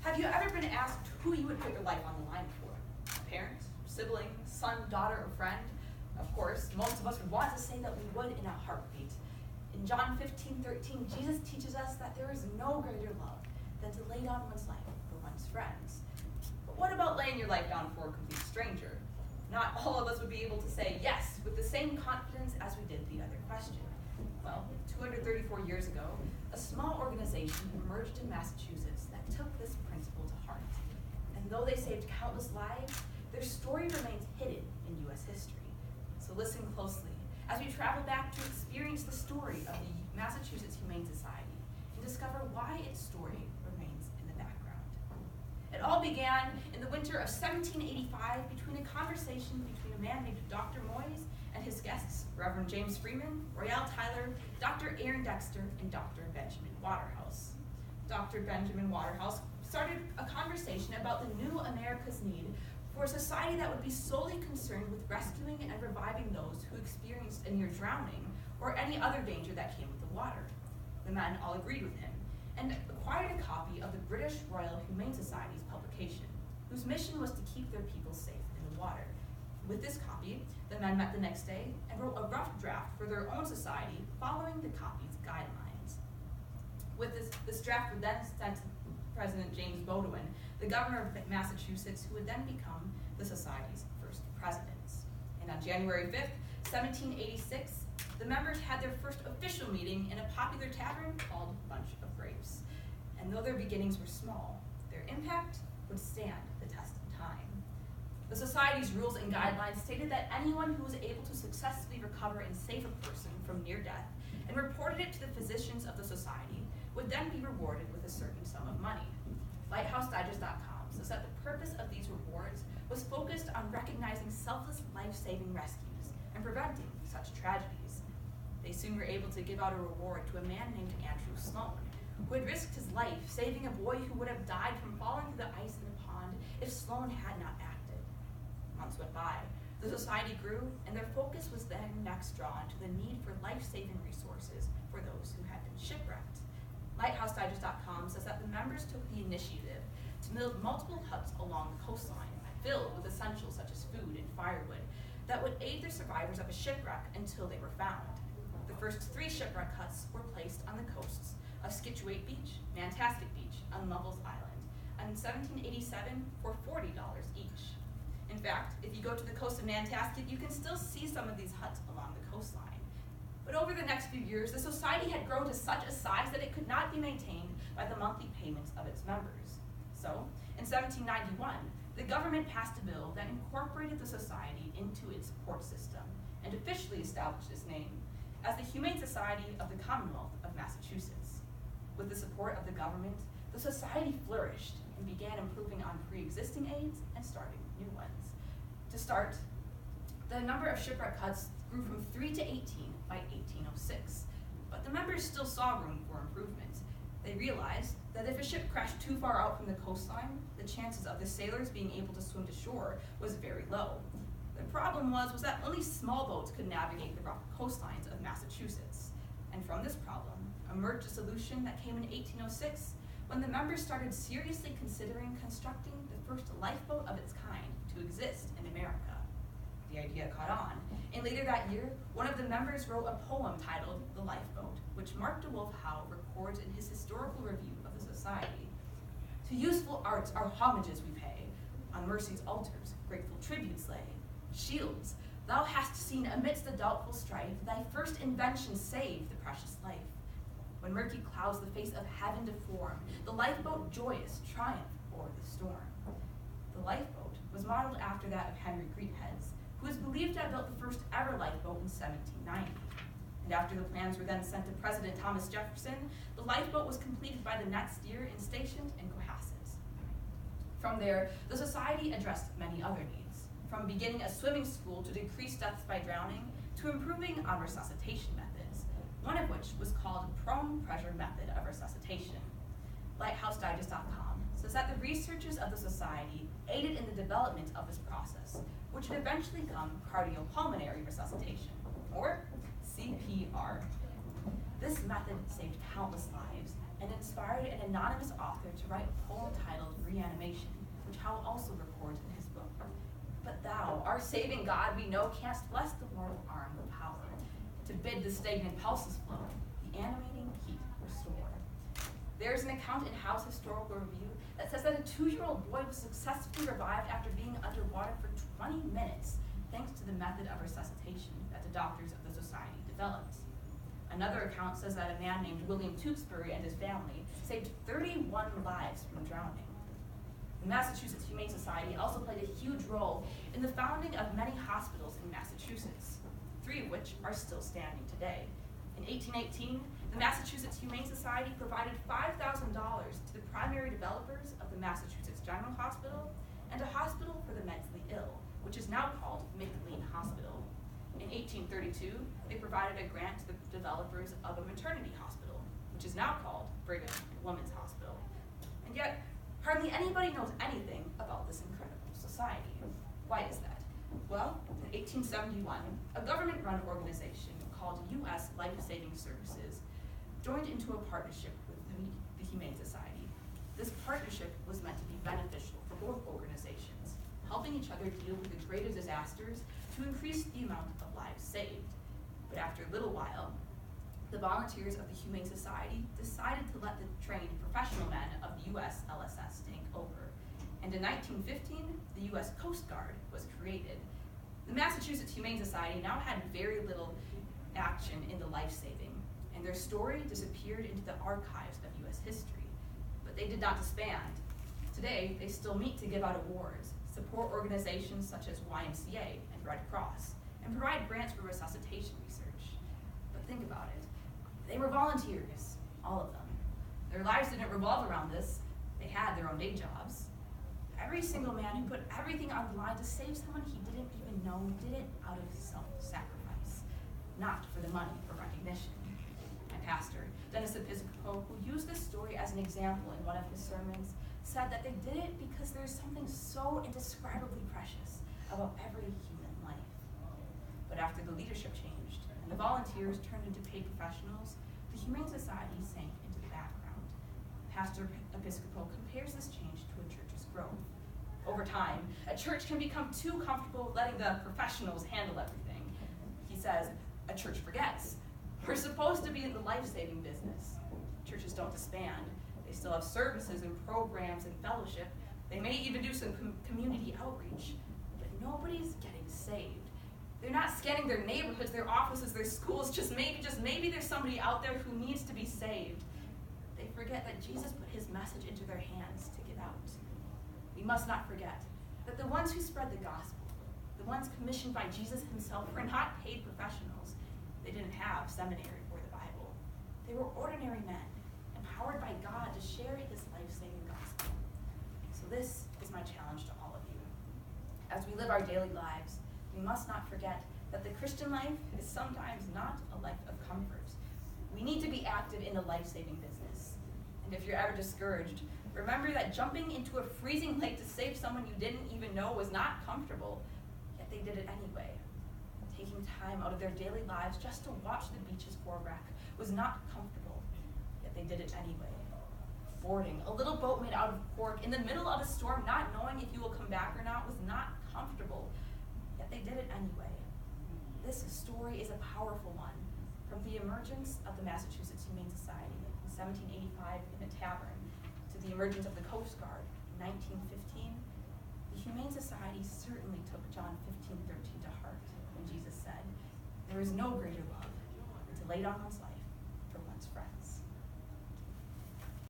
Have you ever been asked who you would put your life on the line for? A parent, sibling, son, daughter, or friend? Of course, most of us would want to say that we would in a heartbeat. In John 15:13, Jesus teaches us that there is no greater love than to lay down one's life for one's friends. But what about laying your life down for a complete stranger? Not all of us would be able to say yes with the same confidence as we did the other question. Well, 234 years ago, a small organization emerged in Massachusetts that took this principle to heart. And though they saved countless lives, their story remains hidden in U.S. history. So listen closely as we travel back to experience the story of the Massachusetts Humane Society and discover why its story remains in the background. It all began in the winter of 1785 between a conversation between a man named Dr. Moyes and his guests, Reverend James Freeman, Royale Tyler, Dr. Aaron Dexter, and Dr. Benjamin Waterhouse. Dr. Benjamin Waterhouse started a conversation about the new America's need for a society that would be solely concerned with rescuing and reviving those who experienced a near drowning or any other danger that came with the water. The men all agreed with him and acquired a copy of the British Royal Humane Society's publication, whose mission was to keep their people safe in the water. With this copy, the men met the next day and wrote a rough draft for their own society following the copy's guidelines. With this draft was then sent to President James Bowdoin, the governor of Massachusetts, who would then become the society's first president. And on January 5th, 1786, the members had their first official meeting in a popular tavern called Bunch of Grapes. And though their beginnings were small, their impact would stand the test of time. The society's rules and guidelines stated that anyone who was able to successfully recover and save a person from near death and reported it to the physicians of the society would then be rewarded with a certain sum of money. LighthouseDigest.com says that the purpose of these rewards was focused on recognizing selfless life-saving rescues and preventing such tragedies. They soon were able to give out a reward to a man named Andrew Sloan, who had risked his life saving a boy who would have died from falling through the ice in the pond if Sloan had not acted. Months went by. The society grew, and their focus was then next drawn to the need for life-saving resources for those who had been shipwrecked. LighthouseDigest.com says that the members took the initiative to build multiple huts along the coastline, filled with essentials such as food and firewood, that would aid the survivors of a shipwreck until they were found. The first 3 shipwreck huts were placed on the coasts of Scituate Beach, Nantasket Beach, and Lovell's Island, in 1787 for $40 each. In fact, if you go to the coast of Nantasket, you can still see some of these huts along the coastline. But over the next few years, the society had grown to such a size that it could not be maintained by the monthly payments of its members. So, in 1791, the government passed a bill that incorporated the society into its support system and officially established its name as the Humane Society of the Commonwealth of Massachusetts. With the support of the government, the society flourished and began improving on pre-existing aids and starting new ones. To start, the number of shipwreck huts grew from 3 to 18 by 1806, but the members still saw room for improvement. They realized that if a ship crashed too far out from the coastline, the chances of the sailors being able to swim to shore was very low. The problem was that only small boats could navigate the rough coastlines of Massachusetts. And from this problem emerged a solution that came in 1806, when the members started seriously considering constructing the first lifeboat of its kind to exist in America. The idea caught on, and later that year, one of the members wrote a poem titled The Lifeboat, which Mark DeWolf Howe records in his historical review of the society. To useful arts our homages we pay, on mercy's altars grateful tributes lay. Shields, thou hast seen amidst the doubtful strife, thy first invention saved the precious life. When murky clouds the face of heaven deform, the lifeboat joyous triumph o'er the storm. The lifeboat was modeled after that of Henry Greathead's, who is believed to have built the first ever lifeboat in 1790. And after the plans were then sent to President Thomas Jefferson, the lifeboat was completed by the next year and stationed in Cohasset. From there, the society addressed many other needs, from beginning a swimming school to decrease deaths by drowning, to improving on resuscitation methods, one of which was called prone pressure method of resuscitation. LighthouseDigest.com says that the researchers of the society aided in the development of this process, which would eventually become cardiopulmonary resuscitation, or CPR. This method saved countless lives and inspired an anonymous author to write a poem titled Reanimation, which Howe also records in his book. But thou, our saving God, we know, canst bless the mortal arm with power, to bid the stagnant pulses flow, the animating heat restore. There's an account in Howe's Historical Review that says that a 2-year-old boy was successfully revived after being underwater for 20 minutes, thanks to the method of resuscitation that the doctors of the society developed. Another account says that a man named William Tewksbury and his family saved 31 lives from drowning. The Massachusetts Humane Society also played a huge role in the founding of many hospitals in Massachusetts, 3 of which are still standing today. In 1818, the Massachusetts Humane Society provided $5,000 to the primary developers of the Massachusetts General Hospital and a hospital for the mentally ill, which is now called McLean Hospital. In 1832, they provided a grant to the developers of a maternity hospital, which is now called Brigham and Women's Hospital. And yet, hardly anybody knows anything about this incredible society. Why is that? Well, in 1871, a government-run organization called U.S. Life-Saving Services joined into a partnership with the Humane Society. This partnership was meant to be beneficial for both organizations, helping each other deal with the greater disasters to increase the amount of lives saved. But after a little while, the volunteers of the Humane Society decided to let the trained professional men of the U.S. LSS take over. And in 1915, the U.S. Coast Guard was created. The Massachusetts Humane Society now had very little action in the life-saving, and their story disappeared into the archives of U.S. history. But they did not disband. Today, they still meet to give out awards, support organizations such as YMCA and Red Cross, and provide grants for resuscitation research. But think about it. They were volunteers, all of them. Their lives didn't revolve around this. They had their own day jobs. Every single man who put everything on the line to save someone he didn't even know did it out of self-sacrifice, not for the money or recognition. My pastor, Dennis Episcopo, who used this story as an example in one of his sermons, said that they did it because there's something so indescribably precious about every human life. But after the leadership changed and the volunteers turned into paid professionals, the Humane Society sank into the background. Pastor Episcopo compares this change to a church's growth. Over time, a church can become too comfortable letting the professionals handle everything. He says, a church forgets. We're supposed to be in the life-saving business. Churches don't disband. They still have services and programs and fellowship. They may even do some community outreach, but nobody's getting saved. They're not scanning their neighborhoods, their offices, their schools, just maybe there's somebody out there who needs to be saved. They forget that Jesus put his message into their hands to get out. We must not forget that the ones who spread the gospel, the ones commissioned by Jesus himself, were not paid professionals. They didn't have seminary or the Bible. They were ordinary men, empowered by God to share his life-saving gospel. So this is my challenge to all of you. As we live our daily lives, we must not forget that the Christian life is sometimes not a life of comfort. We need to be active in the life-saving business. And if you're ever discouraged, remember that jumping into a freezing lake to save someone you didn't even know was not comfortable, yet they did it anyway. Taking time out of their daily lives just to watch the beaches for a wreck was not comfortable, yet they did it anyway. Boarding a little boat made out of cork in the middle of a storm, not knowing if you will come back or not, was not comfortable, yet they did it anyway. This story is a powerful one. From the emergence of the Massachusetts Humane Society in 1785 in a tavern to the emergence of the Coast Guard in 1915, the Humane Society certainly took John 15:13 to heart when Jesus said, "There is no greater love than to lay down one's life